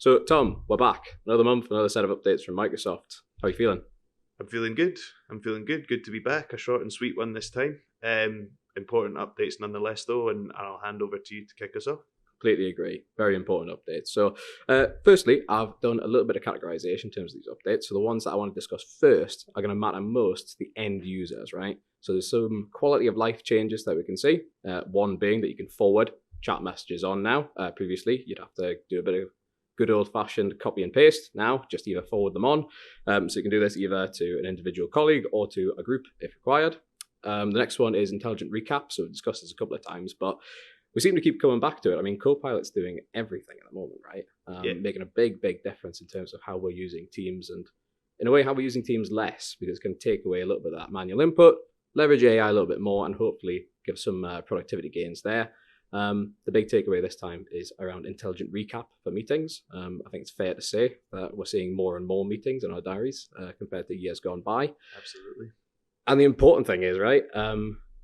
So, Tom, we're back. Another month, another set of updates from Microsoft. How are you feeling? I'm feeling good. I'm feeling good. Good to be back. A short and sweet one this time. Important updates nonetheless, though, and I'll hand over to you to kick us off. Completely agree. Very important updates. So, firstly, I've done a little bit of categorization in terms of these updates. So, the ones that I want to discuss first are going to matter most to the end users, right? So, there's some quality of life changes that we can see. One being that you can forward chat messages on now. Previously, you'd have to do a bit of good old-fashioned copy and paste. Now, just either forward them on. So, you can do this either to an individual colleague or to a group if required. The next one is intelligent recap. So, we've discussed this a couple of times, but we seem to keep coming back to it. I mean, Copilot's doing everything at the moment, right? Yeah. Making a big difference in terms of how we're using Teams and, in a way, how we're using Teams less, because it's going to take away a little bit of that manual input, leverage AI a little bit more, and hopefully give some productivity gains there. The big takeaway this time is around intelligent recap for meetings. I think it's fair to say that we're seeing more and more meetings in our diaries compared to years gone by. Absolutely. And the important thing is, right,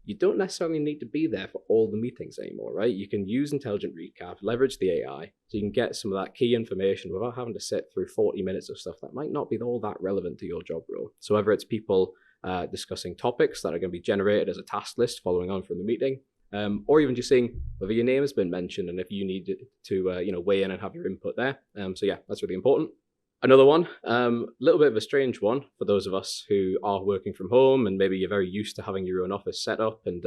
you don't necessarily need to be there for all the meetings anymore, right? You can use intelligent recap, leverage the AI, so you can get some of that key information without having to sit through 40 minutes of stuff that might not be all that relevant to your job role. So whether it's people discussing topics that are going to be generated as a task list following on from the meeting, or even just seeing whether your name has been mentioned and if you need to weigh in and have your input there. So yeah, that's really important. Another one, a little bit of a strange one for those of us who are working from home and maybe you're very used to having your own office set up and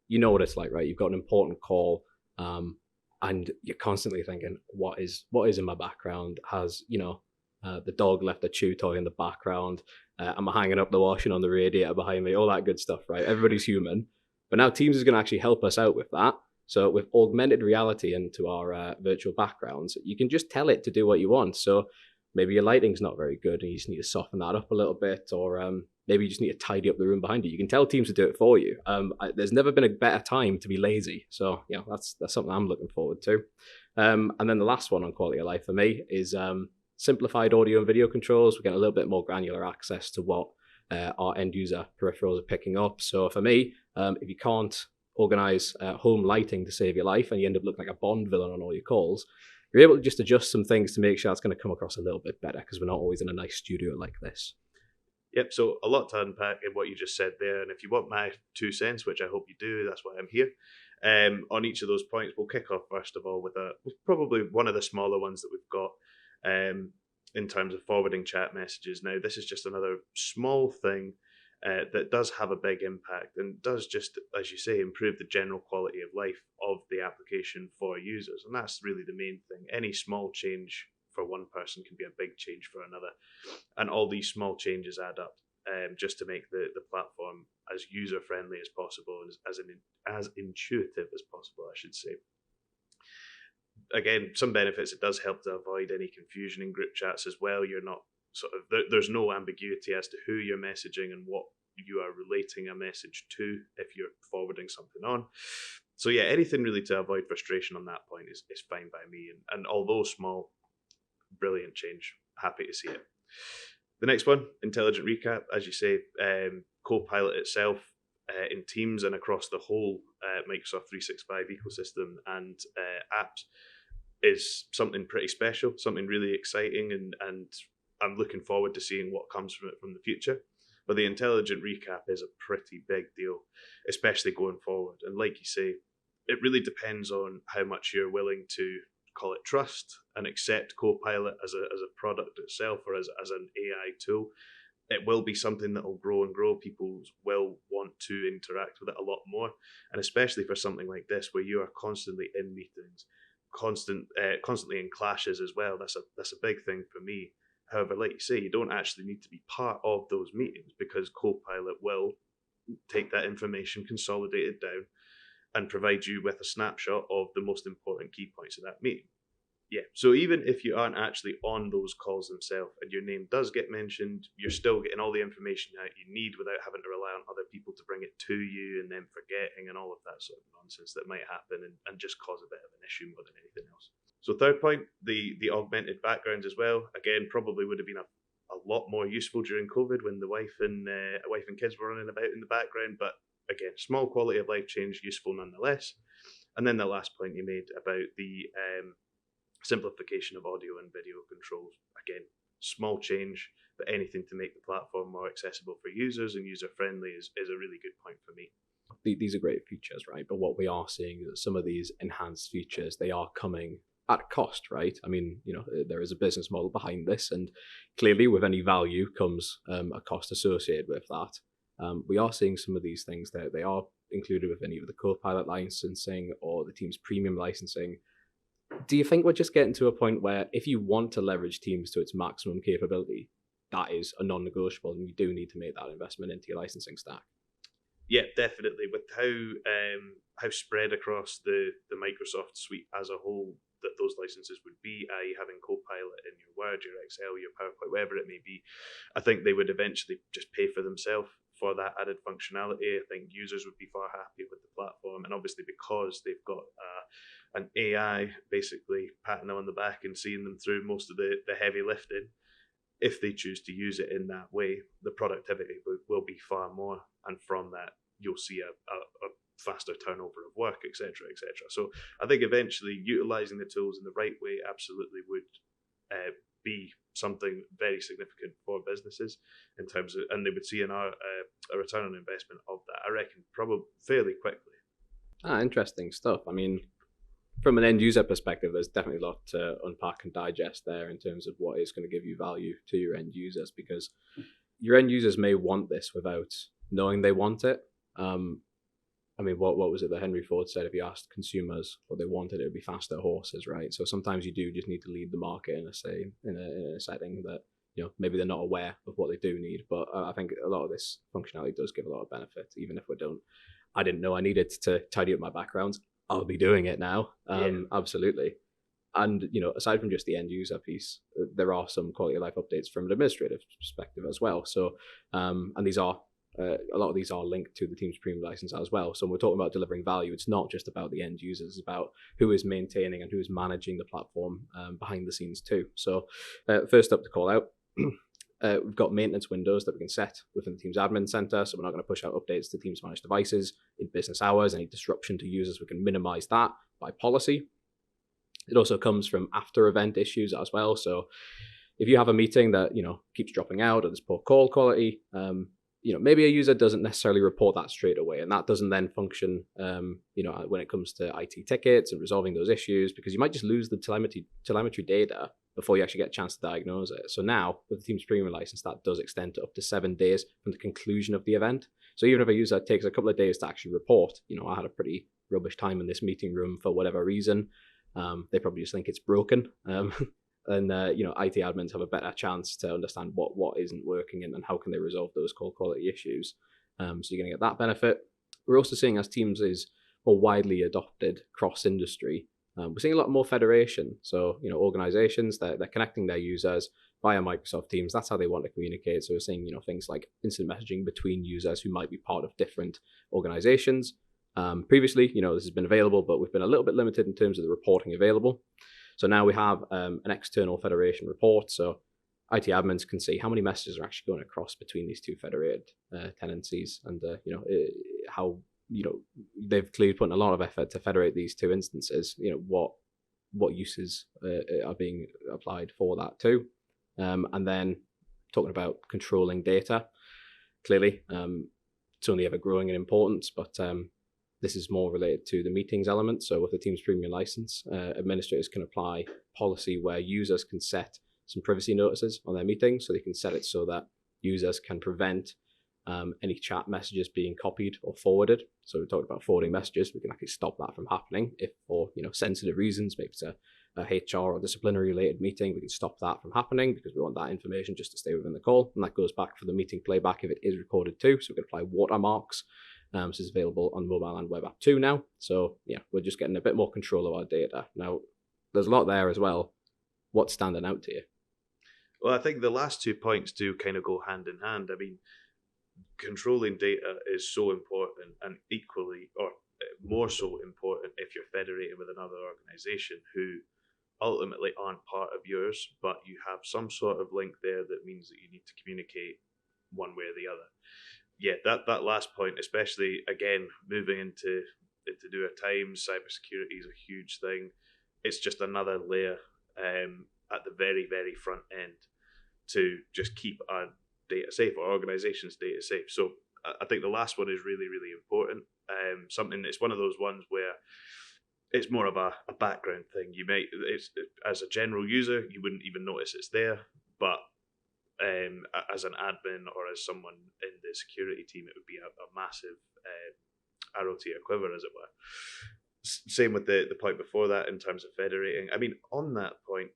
you know what it's like, right? You've got an important call and you're constantly thinking, what is in my background? Has, the dog left a chew toy in the background? Am I hanging up the washing on the radiator behind me? All that good stuff, right? Everybody's human. But now Teams is going to actually help us out with that. So with augmented reality into our virtual backgrounds, you can just tell it to do what you want. So maybe your lighting's not very good and you just need to soften that up a little bit, or maybe you just need to tidy up the room behind you. You can tell Teams to do it for you. There's never been a better time to be lazy. So, that's something I'm looking forward to. And then the last one on quality of life for me is simplified audio and video controls. We're getting a little bit more granular access to what our end user peripherals are picking up. So for me, if you can't organize home lighting to save your life and you end up looking like a Bond villain on all your calls, you're able to just adjust some things to make sure it's going to come across a little bit better because we're not always in a nice studio like this. Yep, so a lot to unpack in what you just said there. And if you want my 2 cents, which I hope you do, that's why I'm here, on each of those points, we'll kick off first of all with probably one of the smaller ones that we've got in terms of forwarding chat messages. Now, this is just another small thing that does have a big impact and does just, as you say, improve the general quality of life of the application for users. And that's really the main thing. Any small change for one person can be a big change for another. And all these small changes add up just to make the platform as user-friendly as possible and as intuitive as possible, I should say. Again, some benefits, it does help to avoid any confusion in group chats as well. You're not there's no ambiguity as to who you're messaging and what you are relating a message to if you're forwarding something on. So yeah, anything really to avoid frustration on that point is fine by me. And although small, brilliant change. Happy to see it. The next one, intelligent recap, as you say, Copilot itself in Teams and across the whole Microsoft 365 ecosystem and apps is something pretty special, something really exciting, and I'm looking forward to seeing what comes from it from the future. But the intelligent recap is a pretty big deal, especially going forward. And like you say, it really depends on how much you're willing to call it trust and accept Copilot as a product itself or as an AI tool. It will be something that will grow and grow. People will want to interact with it a lot more. And especially for something like this, where you are constantly in meetings, constantly in clashes as well. That's a big thing for me. However, like you say, you don't actually need to be part of those meetings because Copilot will take that information, consolidate it down, and provide you with a snapshot of the most important key points of that meeting. Yeah, so even if you aren't actually on those calls themselves and your name does get mentioned, you're still getting all the information that you need without having to rely on other people to bring it to you and then forgetting and all of that sort of nonsense that might happen and just cause a bit of an issue more than anything else. So third point, the augmented backgrounds as well. Again, probably would have been a lot more useful during COVID when the wife and kids were running about in the background. But again, small quality of life change, useful nonetheless. And then the last point you made about the simplification of audio and video controls. Again, small change, but anything to make the platform more accessible for users and user friendly is a really good point for me. These are great features, right? But what we are seeing is that some of these enhanced features, they are coming at a cost, right? I mean, there is a business model behind this, and clearly with any value comes a cost associated with that. We are seeing some of these things that they are included within either the Copilot licensing or the Teams premium licensing. Do you think we're just getting to a point where if you want to leverage Teams to its maximum capability, that is a non-negotiable and you do need to make that investment into your licensing stack? Yeah, definitely. With how spread across the Microsoft suite as a whole that those licenses would be, i.e. having Copilot in your Word, your Excel, your PowerPoint, whatever it may be, I think they would eventually just pay for themselves for that added functionality. I think users would be far happier with the platform, and obviously because they've got an AI basically patting them on the back and seeing them through most of the heavy lifting, if they choose to use it in that way, the productivity will be far more, and from that you'll see a faster turnover of work, etc., etc. So I think eventually utilizing the tools in the right way absolutely would be something very significant for businesses in terms of, and they would see a return on investment of that, I reckon, probably fairly quickly. Interesting stuff. I mean, from an end user perspective, there's definitely a lot to unpack and digest there in terms of what is going to give you value to your end users, because your end users may want this without knowing they want it. I mean, what was it that Henry Ford said? If you asked consumers what they wanted, it would be faster horses, right? So sometimes you do just need to lead the market in a setting that maybe they're not aware of what they do need. But I think a lot of this functionality does give a lot of benefit, even if I didn't know I needed to tidy up my backgrounds. I'll be doing it now. Absolutely. And aside from just the end user piece, there are some quality of life updates from an administrative perspective as well. So, and these are a lot of these are linked to the Teams premium license as well. So when we're talking about delivering value, it's not just about the end users, it's about who is maintaining and who is managing the platform behind the scenes too. So first up to call out, we've got maintenance windows that we can set within the Teams admin center. So we're not going to push out updates to Teams managed devices in business hours. Any disruption to users, we can minimize that by policy. It also comes from after event issues as well. So if you have a meeting that keeps dropping out or there's poor call quality, maybe a user doesn't necessarily report that straight away, and that doesn't then function, when it comes to IT tickets and resolving those issues, because you might just lose the telemetry data before you actually get a chance to diagnose it. So now with the Teams premium license, that does extend to up to 7 days from the conclusion of the event. So even if a user takes a couple of days to actually report, I had a pretty rubbish time in this meeting room for whatever reason, they probably just think it's broken. And IT admins have a better chance to understand what isn't working and how can they resolve those call quality issues. So you're going to get that benefit. We're also seeing, as Teams is more widely adopted cross-industry, we're seeing a lot more federation. So organizations, they're connecting their users via Microsoft Teams. That's how they want to communicate. So we're seeing things like instant messaging between users who might be part of different organizations. Previously, this has been available, but we've been a little bit limited in terms of the reporting available. So now we have an external federation report. So IT admins can see how many messages are actually going across between these two federated tenancies, and how they've clearly put in a lot of effort to federate these two instances. What uses are being applied for that too, and then talking about controlling data. Clearly, it's only ever growing in importance, but this is more related to the meetings element. So with the Teams premium license, administrators can apply policy where users can set some privacy notices on their meetings. So they can set it so that users can prevent any chat messages being copied or forwarded. So we talked about forwarding messages. We can actually stop that from happening if for sensitive reasons, maybe it's a HR or disciplinary related meeting, we can stop that from happening because we want that information just to stay within the call. And that goes back for the meeting playback if it is recorded too. So we can apply watermarks. This is available on mobile and web app too now. So we're just getting a bit more control of our data. Now, there's a lot there as well. What's standing out to you? Well, I think the last 2 points do kind of go hand in hand. I mean, controlling data is so important, and equally or more so important if you're federated with another organization who ultimately aren't part of yours, but you have some sort of link there that means that you need to communicate one way or the other. Yeah, that last point, especially again moving into newer times, cybersecurity is a huge thing. It's just another layer at the very, very front end to just keep our data safe, or organizations' data safe. So I think the last one is really, really important. Something that's one of those ones where it's more of a background thing. As a general user, you wouldn't even notice it's there, but as an admin or as someone in the security team, it would be a massive arrow to your quiver, as it were. Same with the point before that in terms of federating. I mean, on that point,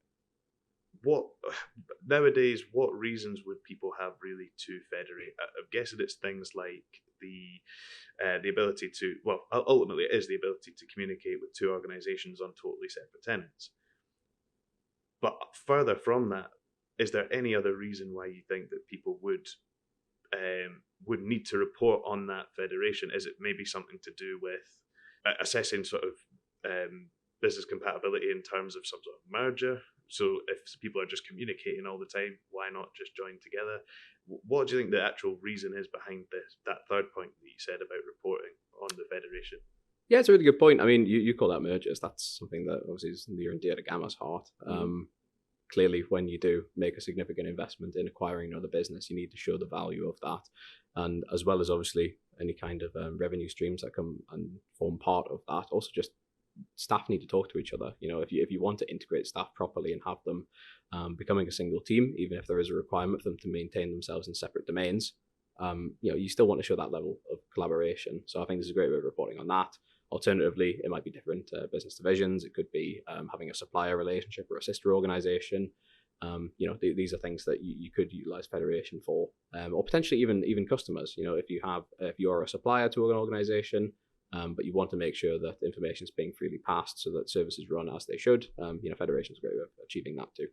nowadays, what reasons would people have really to federate? I'm guessing it's things like the ability to, well, ultimately it is the ability to communicate with two organizations on totally separate tenants. But further from that, is there any other reason why you think that people would need to report on that federation? Is it maybe something to do with assessing sort of business compatibility in terms of some sort of merger? So if people are just communicating all the time, why not just join together? What do you think the actual reason is behind that third point that you said about reporting on the federation? Yeah, it's a really good point. I mean, you call that mergers. That's something that obviously is near and dear to Gamma's heart. Clearly, when you do make a significant investment in acquiring another business, you need to show the value of that. And as well as obviously any kind of revenue streams that come and form part of that, also just staff need to talk to each other. You know, if you want to integrate staff properly and have them becoming a single team, even if there is a requirement for them to maintain themselves in separate domains, you still want to show that level of collaboration. So I think this is a great way of reporting on that. Alternatively, it might be different business divisions. It could be having a supplier relationship or a sister organization. These are things that you could utilize federation for, or potentially even customers. You know, if you're a supplier to an organization, but you want to make sure that the information is being freely passed so that services run as they should, federation is a great way of achieving that too.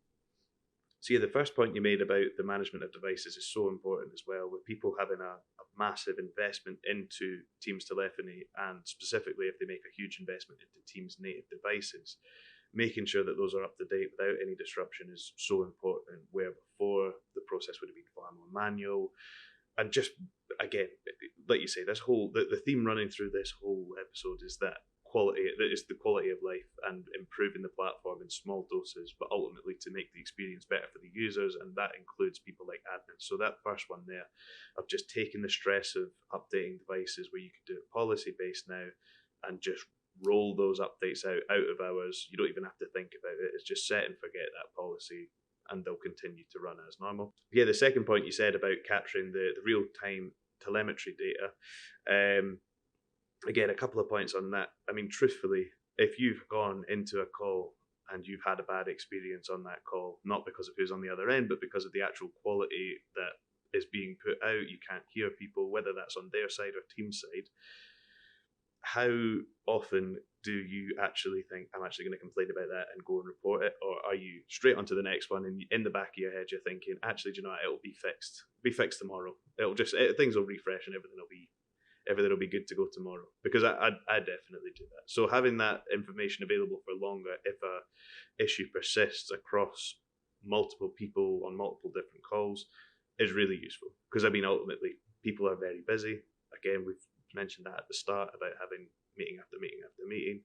So yeah, the first point you made about the management of devices is so important as well, with people having a massive investment into Teams telephony, and specifically if they make a huge investment into Teams native devices, making sure that those are up to date without any disruption is so important, where before the process would have been far more manual. And just, again, like you say, the theme running through this whole episode is the quality of life and improving the platform in small doses, but ultimately to make the experience better for the users, and that includes people like admins. So that first one there of just taking the stress of updating devices, where you can do it policy based now and just roll those updates out of hours. You don't even have to think about it. It's just set and forget that policy, and they'll continue to run as normal. Yeah, the second point you said about capturing the real-time telemetry data, again, a couple of points on that. I mean, truthfully, if you've gone into a call and you've had a bad experience on that call, not because of who's on the other end, but because of the actual quality that is being put out, you can't hear people, whether that's on their side or team side, how often do you actually think, I'm actually going to complain about that and go and report it? Or are you straight onto the next one, and in the back of your head you're thinking, actually, do you know what, it'll be fixed tomorrow. Things will refresh and everything will be good to go tomorrow. Because I definitely do that. So having that information available for longer, if a issue persists across multiple people on multiple different calls, is really useful. Because I mean, ultimately, people are very busy. Again, we've mentioned that at the start about having meeting after meeting after meeting.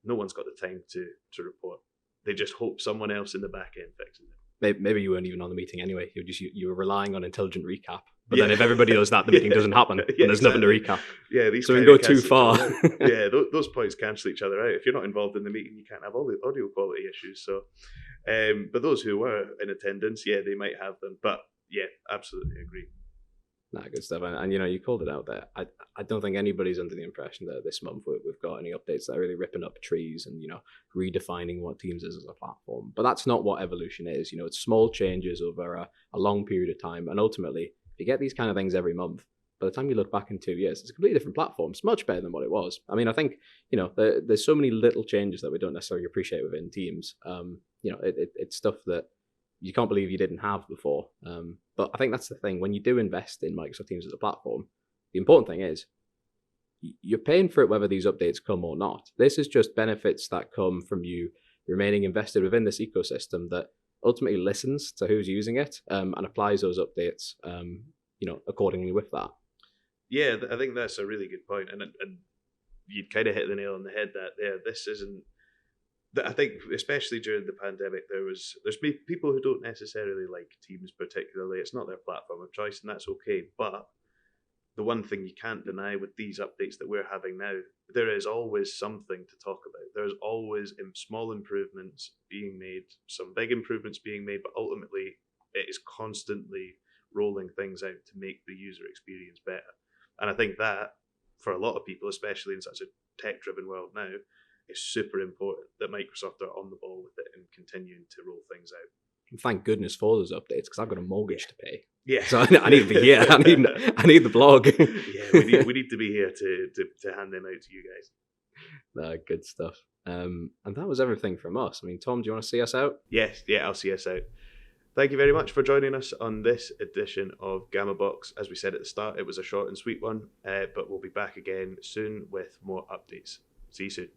No one's got the time to report. They just hope someone else in the back end fixes it. Maybe you weren't even on the meeting anyway. You were relying on intelligent recap. But then if everybody does that, the meeting doesn't happen, and there's nothing to recap. Yeah, so we can go too far. Yeah, those points cancel each other out. If you're not involved in the meeting, you can't have all the audio quality issues. So, but those who were in attendance, yeah, they might have them. But yeah, absolutely agree. Nah, good stuff. And you called it out there. I don't think anybody's under the impression that this month we've got any updates that are really ripping up trees and, redefining what Teams is as a platform. But that's not what evolution is. It's small changes over a long period of time. And ultimately, if you get these kind of things every month, by the time you look back in 2 years, it's a completely different platform. It's much better than what it was. I mean, I think, there's so many little changes that we don't necessarily appreciate within Teams. It's stuff that you can't believe you didn't have before. But I think that's the thing. When you do invest in Microsoft Teams as a platform, the important thing is you're paying for it whether these updates come or not. This is just benefits that come from you remaining invested within this ecosystem that ultimately listens to who's using it and applies those updates, accordingly with that. Yeah, I think that's a really good point. And you kind of hit the nail on the head that this isn't I think especially during the pandemic, there's people who don't necessarily like Teams particularly. It's not their platform of choice, and that's okay. But the one thing you can't deny with these updates that we're having now, there is always something to talk about. There's always small improvements being made, some big improvements being made, but ultimately it is constantly rolling things out to make the user experience better. And I think that, for a lot of people, especially in such a tech-driven world now, is super important that Microsoft are on the ball with it and continuing to roll things out. Thank goodness for those updates, because I've got a mortgage to pay. Yeah, so I need to be here. I need the blog. Yeah, we need to be here to hand them out to you guys. Good stuff. And that was everything from us. I mean, Tom, do you want to see us out? Yes, yeah, I'll see us out. Thank you very much for joining us on this edition of Gammabox. As we said at the start, it was a short and sweet one, but we'll be back again soon with more updates. See you soon.